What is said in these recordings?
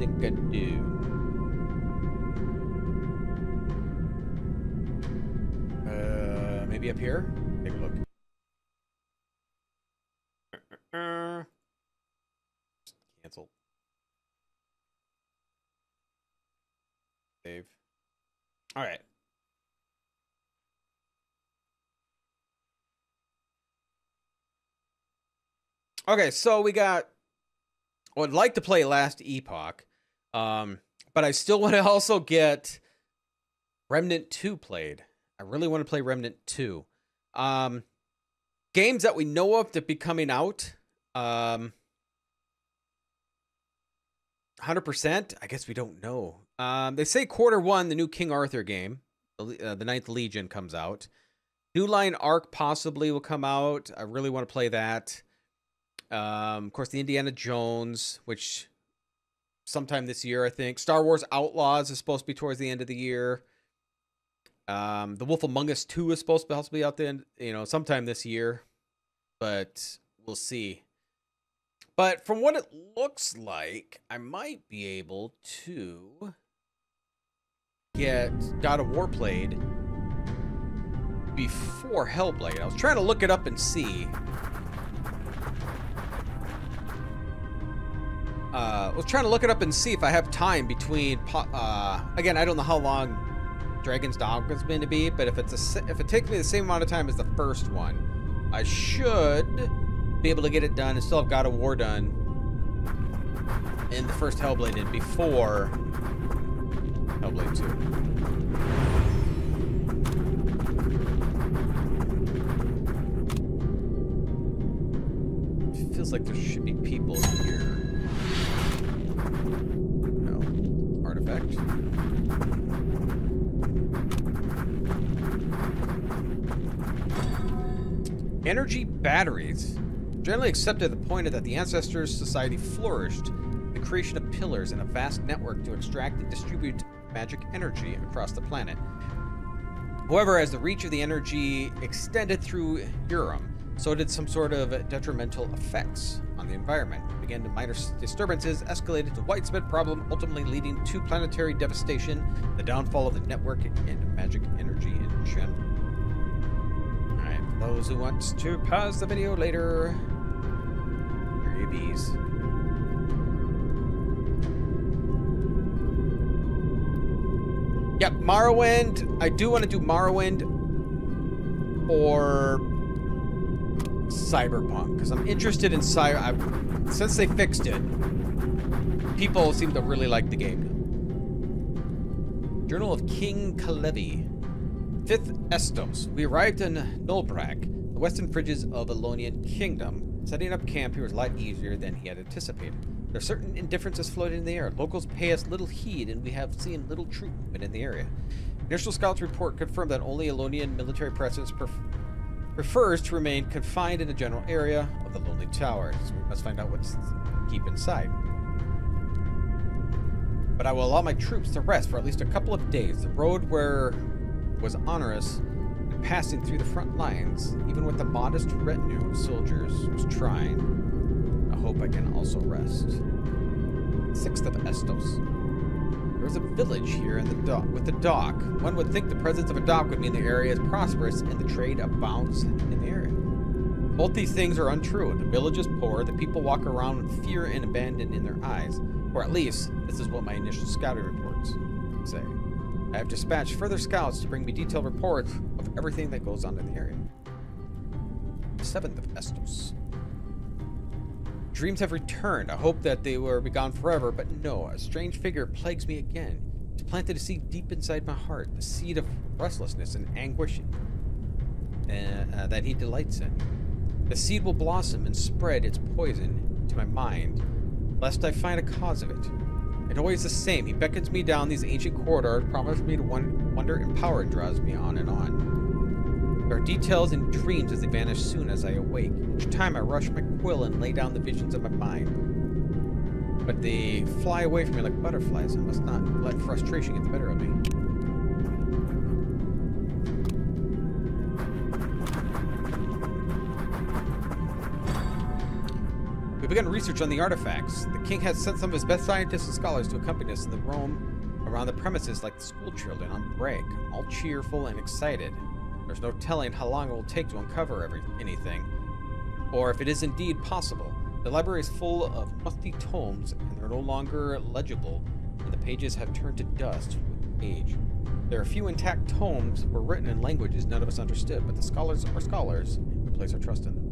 think I do. Maybe up here? Take a look. Cancel. Save. All right. Okay, so we got... I would like to play Last Epoch, but I still want to also get Remnant 2 played. I really want to play Remnant 2. Games that we know of that be coming out. 100%? I guess we don't know. They say Q1, the new King Arthur game, the Ninth Legion, comes out. New Line Arc possibly will come out. I really want to play that. Of course, the Indiana Jones, which sometime this year, I think. Star Wars Outlaws is supposed to be towards the end of the year. The Wolf Among Us 2 is supposed to be out there, sometime this year, but we'll see. But from what it looks like, I might be able to get God of War played before Hellblade. I was trying to look it up and see. If I have time between. Again, I don't know how long Dragon's Dogma is going to be, but if it takes me the same amount of time as the first one, I should be able to get it done and still have God of War done and the first Hellblade in before Hellblade 2. It feels like there should be people here. No. Artifact. Energy batteries. Generally accepted the point that the Ancestors Society flourished in the creation of pillars and a vast network to extract and distribute magic energy across the planet. However, as the reach of the energy extended through Urim, so did some sort of detrimental effects on the environment. It began to minor disturbances, escalated to widespread problem, ultimately leading to planetary devastation, the downfall of the network, and magic energy in general. Alright, for those who want to pause the video later, here are your bees. Yep, Morrowind. I do want to do Morrowind or Cyberpunk, because I'm interested in since they fixed it, people seem to really like the game. Journal of King Kalevi. 5th Estos. We arrived in Nulbrak, the western fringes of Elonian Kingdom. Setting up camp here was a lot easier than he had anticipated. There are certain indifferences floating in the air. Locals pay us little heed, and we have seen little troop movement in the area. Initial scouts report confirmed that only Elonian military presence prefers to remain confined in the general area of the Lonely Towers. So we must find out what's keep inside. But I will allow my troops to rest for at least a couple of days. The road was onerous, and passing through the front lines, even with the modest retinue of soldiers, was trying. I hope I can also rest. 6th of Estos. There is a village here in the dock, with a dock. One would think the presence of a dock would mean the area is prosperous and the trade abounds in the area. Both these things are untrue. The village is poor, the people walk around with fear and abandon in their eyes. Or at least, this is what my initial scouting reports say. I have dispatched further scouts to bring me detailed reports of everything that goes on in the area. 7th of Estos. Dreams have returned. I hope that they will be gone forever, but no, a strange figure plagues me again. It's planted a seed deep inside my heart, the seed of restlessness and anguish that he delights in. The seed will blossom and spread its poison to my mind, lest I find a cause of it. It's always the same. He beckons me down these ancient corridors, promises me to wonder and power, and draws me on and on. There are details and dreams as they vanish soon as I awake. Each time I rush my quill and lay down the visions of my mind. But they fly away from me like butterflies. I must not let frustration get the better of me. We've begun research on the artifacts. The king has sent some of his best scientists and scholars to accompany us in the roam around the premises like the school children on break, all cheerful and excited. There's no telling how long it will take to uncover anything, or if it is indeed possible. The library is full of musty tomes, and they're no longer legible, and the pages have turned to dust with age. There are a few intact tomes were written in languages none of us understood, but the scholars are scholars, and we place our trust in them.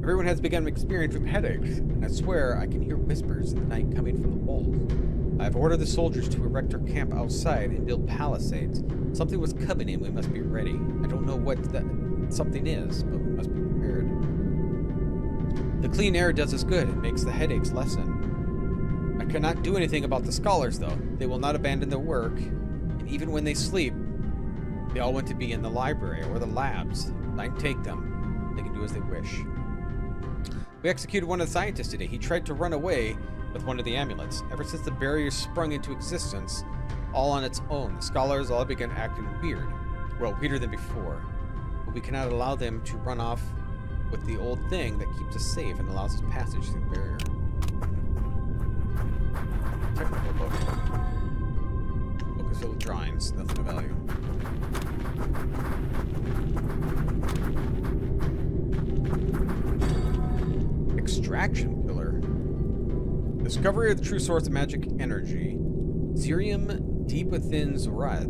Everyone has begun experiencing headaches, and I swear I can hear whispers in the night coming from the walls. I have ordered the soldiers to erect our camp outside and build palisades. Something was coming in, we must be ready. I don't know what that something is, but we must be prepared. The clean air does us good, it makes the headaches lessen. I cannot do anything about the scholars, though. They will not abandon their work, and even when they sleep, they all want to be in the library or the labs. I can take them. They can do as they wish. We executed one of the scientists today. He tried to run away with one of the amulets. Ever since the barrier sprung into existence, all on its own, the scholars all began acting weird. Well, weirder than before. But we cannot allow them to run off with the old thing that keeps us safe and allows us passage through the barrier. Technical book. Book is filled with drawings, nothing of value. Extraction pillar. Discovery of the true source of magic energy. Zerium deep within Zoria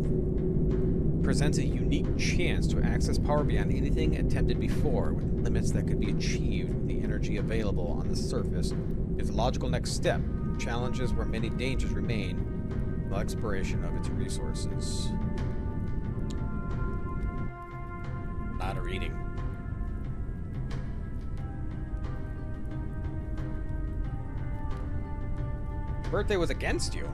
presents a unique chance to access power beyond anything attempted before, with limits that could be achieved with the energy available on the surface. It's a logical next step. Challenges where many dangers remain. The exploration of its resources. A lot of reading. Birthday was against you.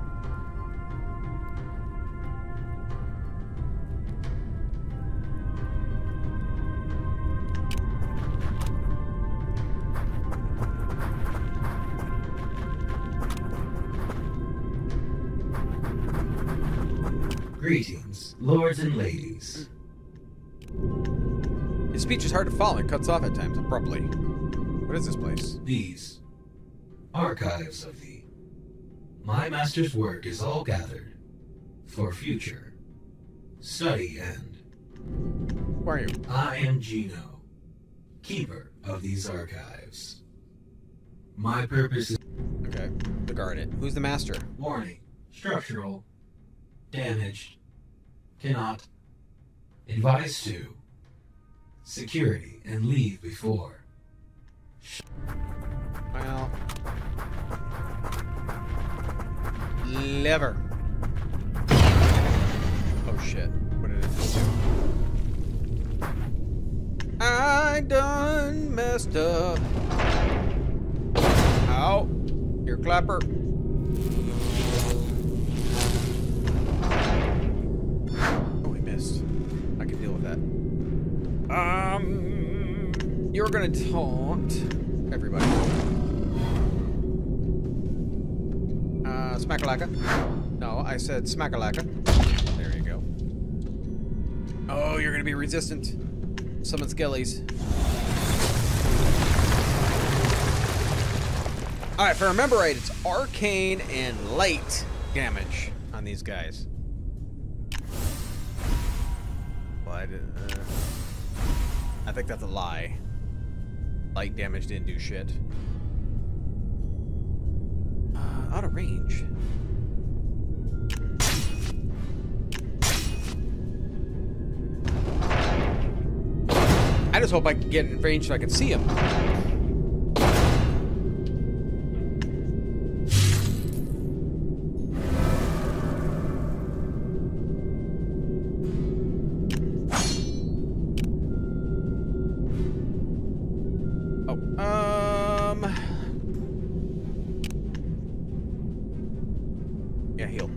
Greetings, lords and ladies. His speech is hard to follow and cuts off at times abruptly. What is this place? These archives of thee. My master's work is all gathered for future study and... Who are you? I am Gino, keeper of these archives. My purpose is... Okay, to guard it. Who's the master? Warning. Structural. Damaged. Cannot. Advise to. Security and leave before. Well... Lever. Oh shit. What did it do? I done messed up. Ow. Here, clapper. Oh, he missed. I can deal with that. You're gonna taunt everybody. Smackalaka. No, I said smackalaka. There you go. Oh, you're gonna be resistant. Summon skellies. Alright, if I remember right, it's arcane and light damage on these guys. Well, I think that's a lie. Light damage didn't do shit. Out of range. I just hope I can get in range so I can see him. Yeah, heal.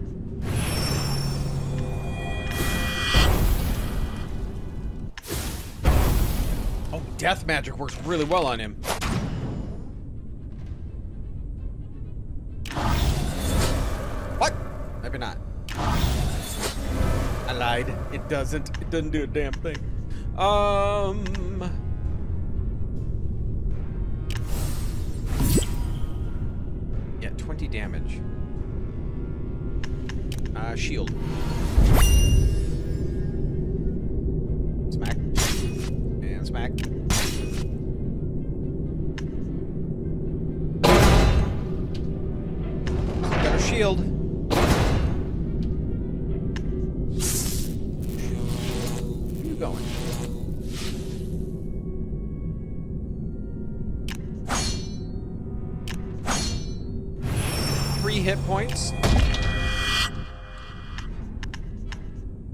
Oh, death magic works really well on him. What? Maybe not. I lied. It doesn't. It doesn't do a damn thing. 50 damage. Shield. Smack. And smack. Got a shield. Where are you going? 3 hit points.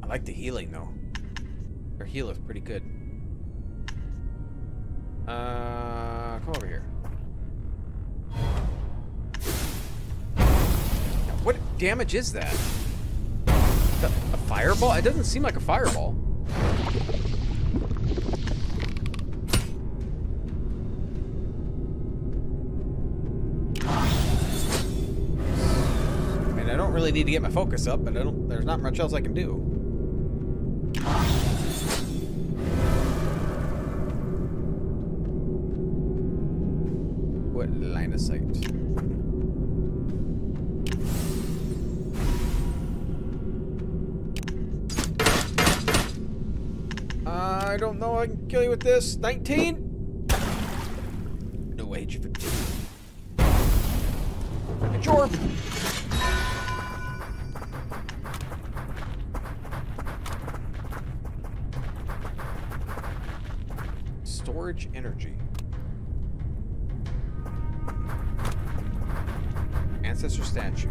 I like the healing though. Her heal is pretty good. Come over here. Now, what damage is that? A fireball? It doesn't seem like a fireball. I mean, I don't really need to get my focus up, but there's not much else I can do. What line of sight? I don't know. I can kill you with this. 19? No age for 2. Sure. Storage energy. Ancestor statue.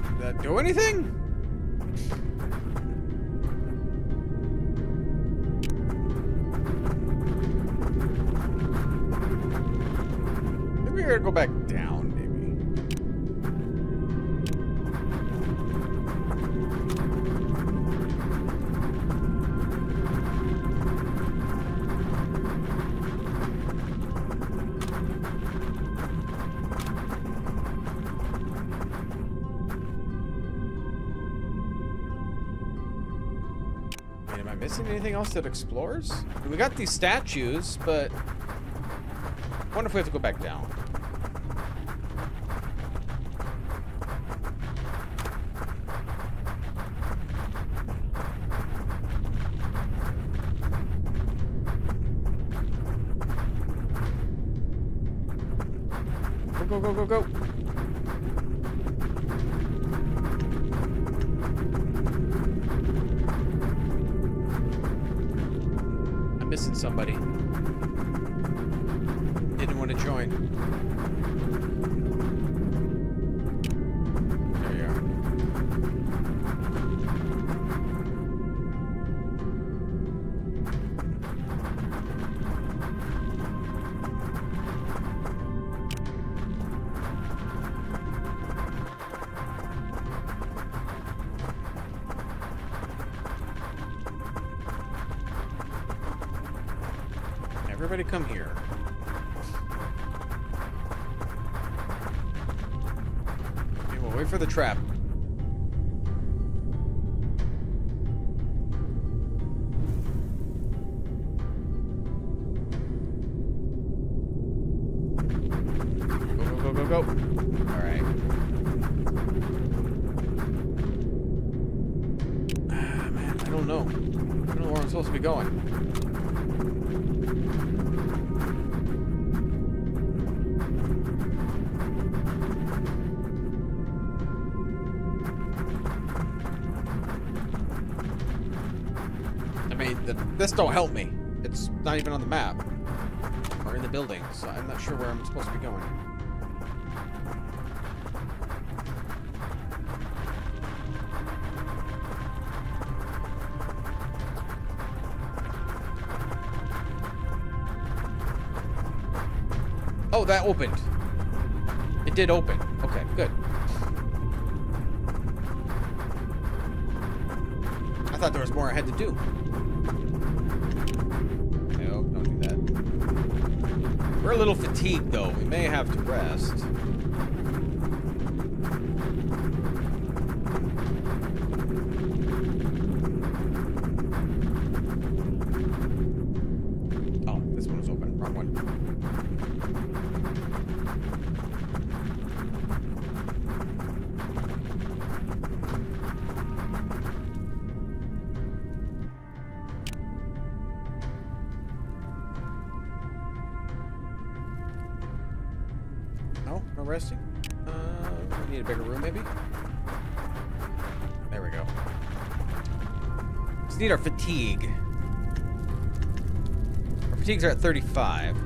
Did that do anything? Maybe we're gonna go back down, maybe. Wait, am I missing anything else that explores? We got these statues, but I wonder if we have to go back down. Go, go, go, go, go. I'm missing somebody. Didn't want to join. There you are. Everybody come here. Okay, we'll wait for the trap. Go, go, go, go, go. All right. Ah, man, I don't know. I don't know where I'm supposed to be going. This don't help me. It's not even on the map or in the building, so I'm not sure where I'm supposed to be going. Oh, that opened. It did open. Okay, good. I thought there was more I had to do. little fatigued, though. We may have to rest. Oh, this one was open. Wrong one. No resting. We need a bigger room, maybe? There we go. Just need our fatigue. Our fatigues are at 35.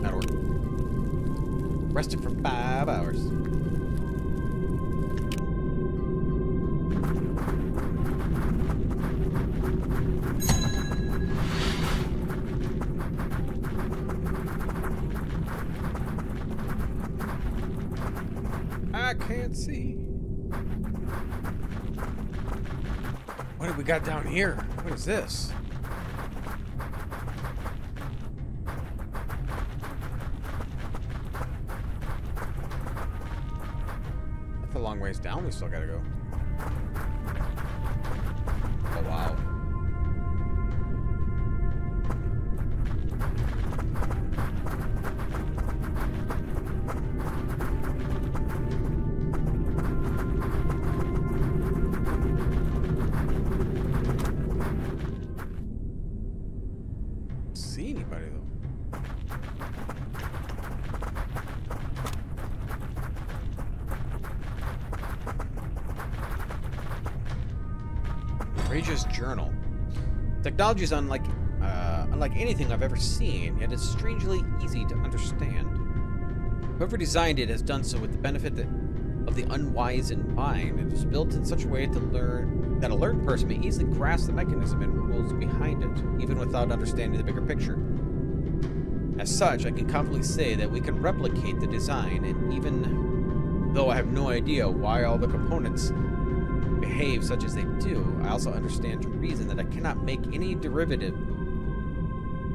That'll work. Rested for 5 hours. I can't see. What have we got down here? What is this? That's a long ways down. We still gotta go. Oh, wow. See anybody though? Courageous journal. Technology is unlike anything I've ever seen, yet it's strangely easy to understand. Whoever designed it has done so with the benefit of the unwise in mind. It was built in such a way that a learned person may easily grasp the mechanism and rules behind it, even without understanding the bigger picture. As such, I can confidently say that we can replicate the design, and even though I have no idea why all the components behave such as they do, I also understand to reason that I cannot make any derivative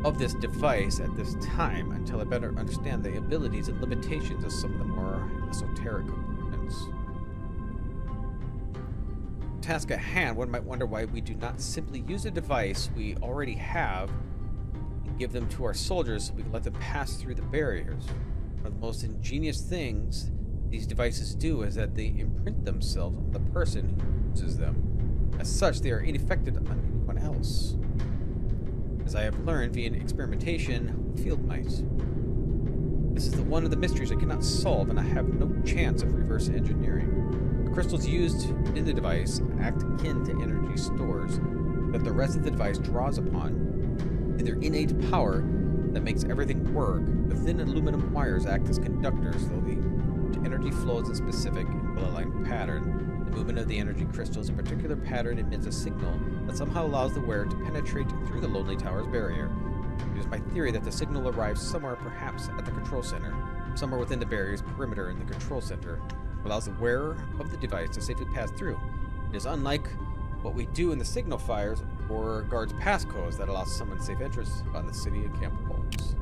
of this device at this time until I better understand the abilities and limitations of some of the more esoteric components. Task at hand, one might wonder why we do not simply use a device we already have and give them to our soldiers so we can let them pass through the barriers. One of the most ingenious things these devices do is that they imprint themselves on the person who uses them. As such, they are ineffective on anyone else. As I have learned via experimentation with field mice. This is one of the mysteries I cannot solve, and I have no chance of reverse engineering. The crystals used in the device act akin to energy stores that the rest of the device draws upon. In their innate power that makes everything work, the thin aluminum wires act as conductors, though the energy flows in a specific and well-aligned pattern. The movement of the energy crystals in a particular pattern emits a signal that somehow allows the wearer to penetrate through the Lonely Tower's barrier. It is my theory that the signal arrives somewhere, perhaps at the control center, somewhere within the barrier's perimeter in the control center, allows the wearer of the device to safely pass through. It is unlike what we do in the signal fires or guards passcodes that allow someone safe entrance on the city and camp walls.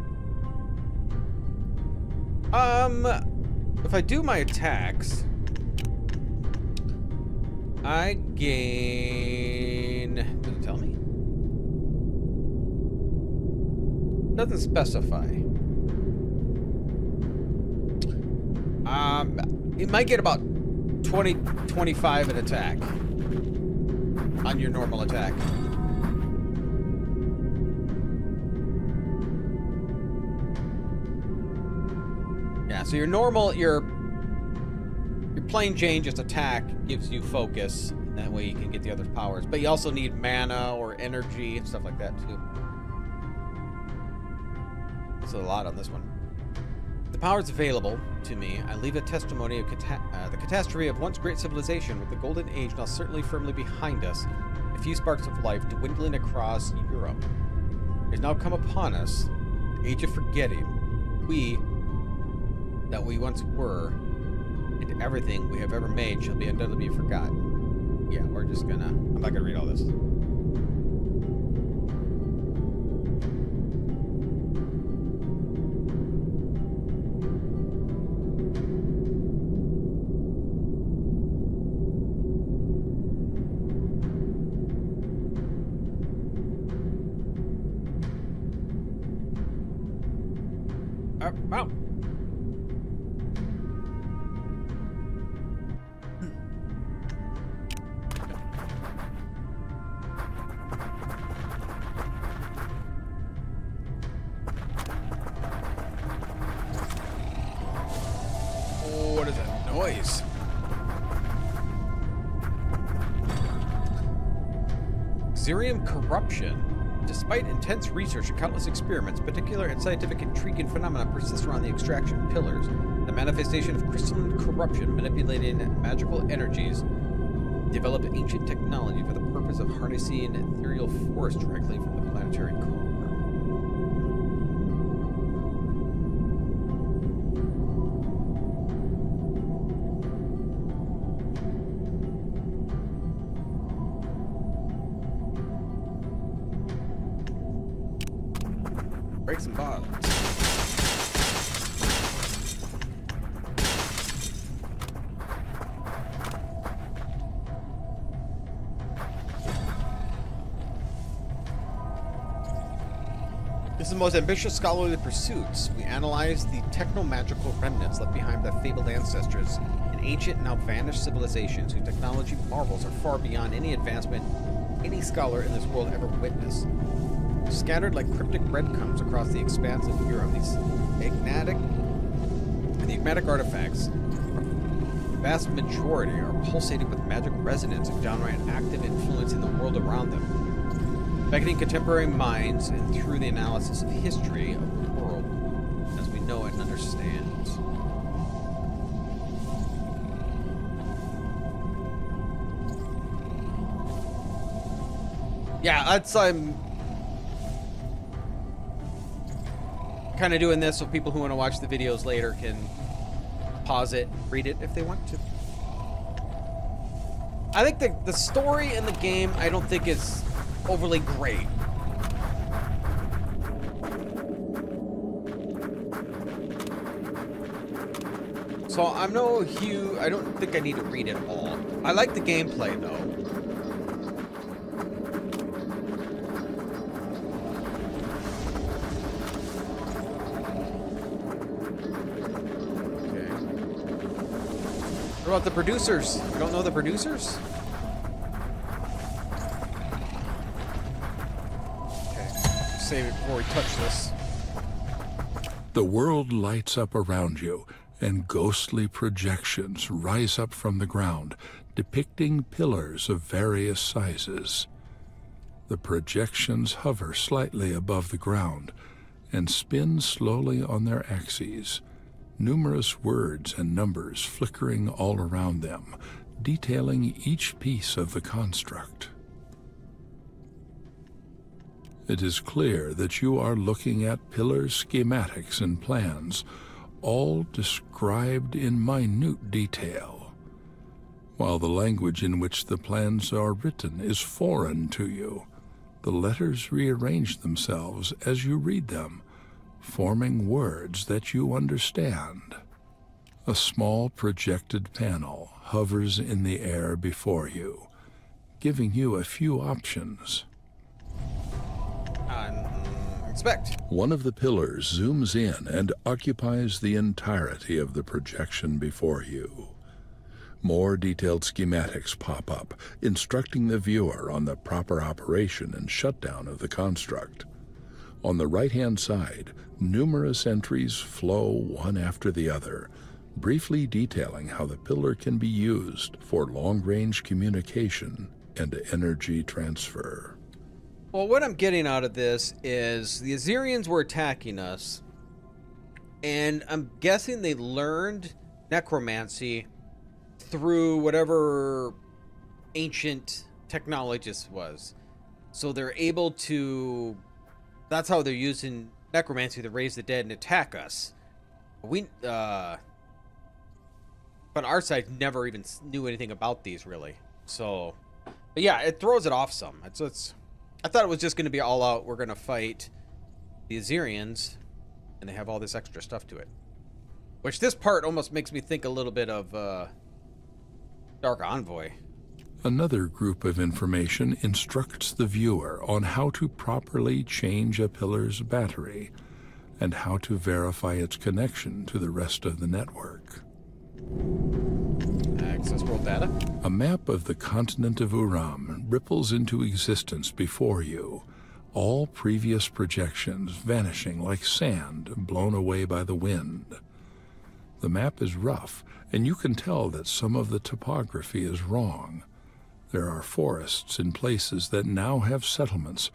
If I do my attacks, I gain... Does it tell me? Doesn't specify. It might get about 25 an attack on your normal attack. Yeah, so your normal, your plain Jane just attack gives you focus. That way you can get the other powers. But you also need mana or energy and stuff like that too. There's a lot on this one. The powers available to me, I leave a testimony of the catastrophe of once great civilization, with the golden age now certainly firmly behind us, a few sparks of life dwindling across Europe. It has now come upon us, the age of forgetting, that we once were, and everything we have ever made shall be undoubtedly forgotten. Yeah, we're just gonna... I'm not gonna read all this. Wow. Oh, what is that noise? Xerium corruption. Despite intense research and countless experiments, particular and scientific intrigue and phenomena persist around the extraction pillars. The manifestation of crystalline corruption manipulating magical energies developed ancient technology for the purpose of harnessing ethereal force directly from the planetary core. Break some bottles. This is the most ambitious scholarly pursuits. We analyze the techno-magical remnants left behind by fabled ancestors in ancient, now vanished civilizations whose technology marvels are far beyond any advancement any scholar in this world ever witnessed. Scattered like cryptic breadcrumbs across the expanse of Europe, these enigmatic artifacts, the vast majority are pulsating with magic resonance and downright active influence in the world around them, beckoning contemporary minds and through the analysis of history of the world as we know it and understand. Yeah, that's kind of doing this so people who want to watch the videos later can pause it, read it if they want to. I think the story in the game, I don't think is overly great. So I'm no huge, I don't think I need to read it all. I like the gameplay though. What about the producers? You don't know the producers? Okay, save it before we touch this. The world lights up around you, and ghostly projections rise up from the ground, depicting pillars of various sizes. The projections hover slightly above the ground and spin slowly on their axes. Numerous words and numbers flickering all around them, detailing each piece of the construct. It is clear that you are looking at pillar schematics and plans, all described in minute detail. While the language in which the plans are written is foreign to you, the letters rearrange themselves as you read them, forming words that you understand. A small projected panel hovers in the air before you, giving you a few options. Inspect. One of the pillars zooms in and occupies the entirety of the projection before you. More detailed schematics pop up, instructing the viewer on the proper operation and shutdown of the construct. On the right-hand side, numerous entries flow one after the other, briefly detailing how the pillar can be used for long-range communication and energy transfer. Well, what I'm getting out of this is the Azerians were attacking us, and I'm guessing they learned necromancy through whatever ancient technology this was. So they're able to... That's how they're using necromancy to raise the dead and attack us. We, But our side never even knew anything about these, really. So, but yeah, it throws it off some. I thought it was just going to be all out. We're going to fight the Azerians, and they have all this extra stuff to it. Which this part almost makes me think a little bit of Dark Envoy. Another group of information instructs the viewer on how to properly change a pillar's battery and how to verify its connection to the rest of the network. Access world data. A map of the continent of Uram ripples into existence before you, all previous projections vanishing like sand blown away by the wind. The map is rough, and you can tell that some of the topography is wrong. There are forests in places that now have settlements.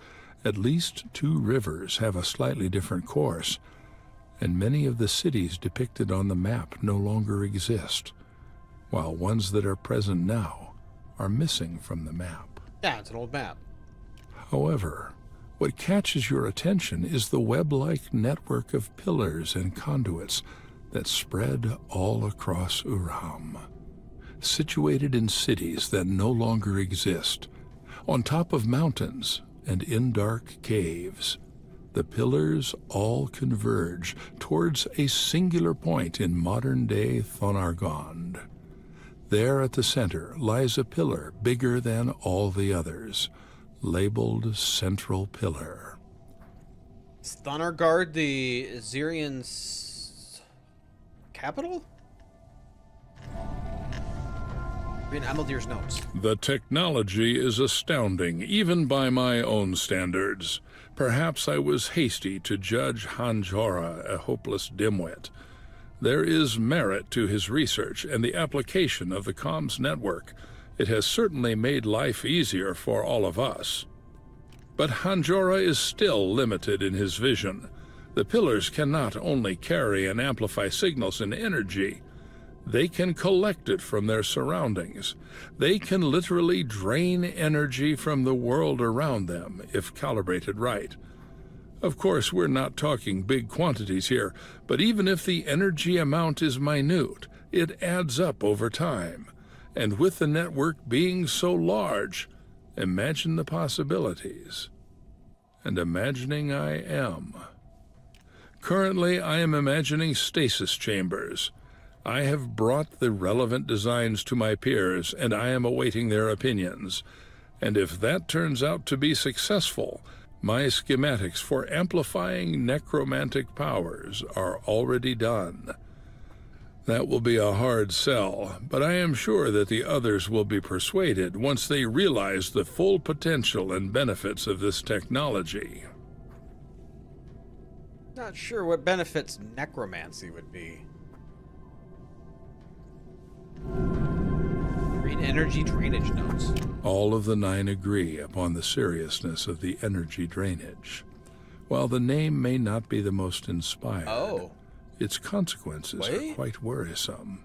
At least 2 rivers have a slightly different course, and many of the cities depicted on the map no longer exist, while ones that are present now are missing from the map. Yeah, it's an old map. However, what catches your attention is the web-like network of pillars and conduits that spread all across Uram, situated in cities that no longer exist, on top of mountains and in dark caves. The pillars all converge towards a singular point in modern-day Thonargond. There at the center lies a pillar bigger than all the others, labeled Central Pillar. Is Thonargard the Azerians' capital? Read Amaldir's notes. The technology is astounding, even by my own standards. Perhaps I was hasty to judge Hanjora a hopeless dimwit. There is merit to his research and the application of the comms network. It has certainly made life easier for all of us. But Hanjora is still limited in his vision. The pillars can not only carry and amplify signals and energy, they can collect it from their surroundings. They can literally drain energy from the world around them, if calibrated right. Of course, we're not talking big quantities here, but even if the energy amount is minute, it adds up over time. And with the network being so large, imagine the possibilities. And imagining I am. Currently, I am imagining stasis chambers. I have brought the relevant designs to my peers, and I am awaiting their opinions. And if that turns out to be successful, my schematics for amplifying necromantic powers are already done. That will be a hard sell, but I am sure that the others will be persuaded once they realize the full potential and benefits of this technology. Not sure what benefits necromancy would be. Read energy drainage notes. All of the 9 agree upon the seriousness of the energy drainage. While the name may not be the most inspired, its consequences are quite worrisome.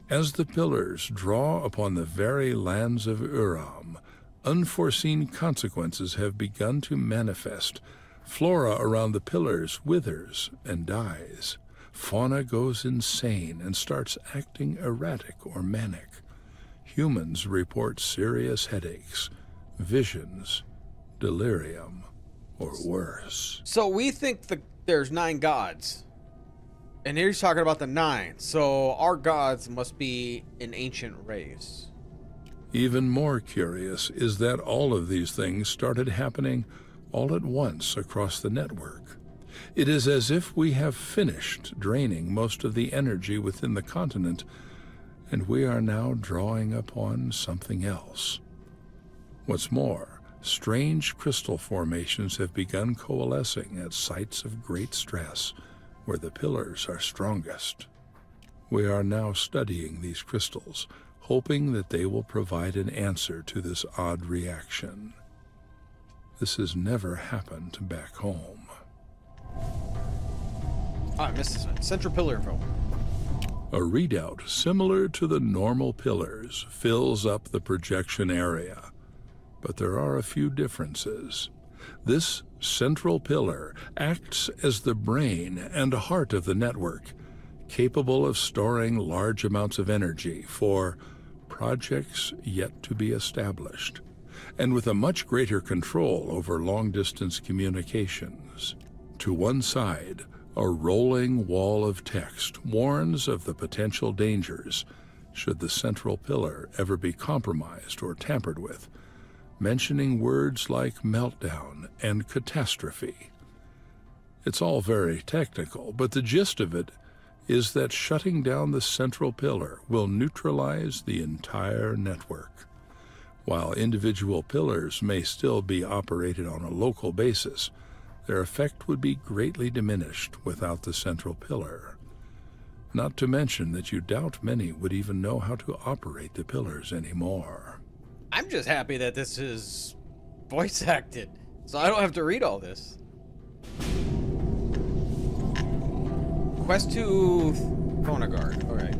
As the pillars draw upon the very lands of Uram, unforeseen consequences have begun to manifest. Flora around the pillars withers and dies. Fauna goes insane and starts acting erratic or manic. Humans report serious headaches, visions, delirium, or worse. So we think there's 9 gods. And here he's talking about the 9. So our gods must be an ancient race. Even more curious is that all of these things started happening all at once across the network. It is as if we have finished draining most of the energy within the continent, and we are now drawing upon something else. What's more, strange crystal formations have begun coalescing at sites of great stress, where the pillars are strongest. We are now studying these crystals, hoping that they will provide an answer to this odd reaction. This has never happened back home. I missed this one. Central pillar info. A readout similar to the normal pillars fills up the projection area, but there are a few differences. This central pillar acts as the brain and heart of the network, capable of storing large amounts of energy for projects yet to be established, and with a much greater control over long-distance communications. To one side, a rolling wall of text warns of the potential dangers should the central pillar ever be compromised or tampered with, mentioning words like meltdown and catastrophe. It's all very technical, but the gist of it is that shutting down the central pillar will neutralize the entire network. While individual pillars may still be operated on a local basis, their effect would be greatly diminished without the central pillar. Not to mention that you doubt many would even know how to operate the pillars anymore. I'm just happy that this is voice acted, so I don't have to read all this. Quest to Phonogard. Okay.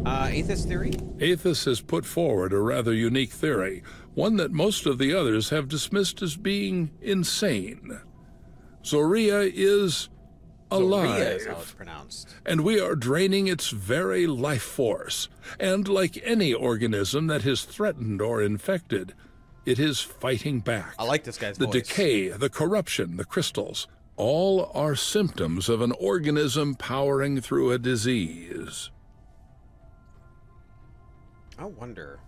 Aethys theory? Aethys has put forward a rather unique theory, one that most of the others have dismissed as being insane. Zoria is alive. Zoria is how it's pronounced. And we are draining its very life force. And like any organism that is threatened or infected, it is fighting back. I like this guy's voice. The decay, the corruption, the crystals, all are symptoms of an organism powering through a disease. I wonder.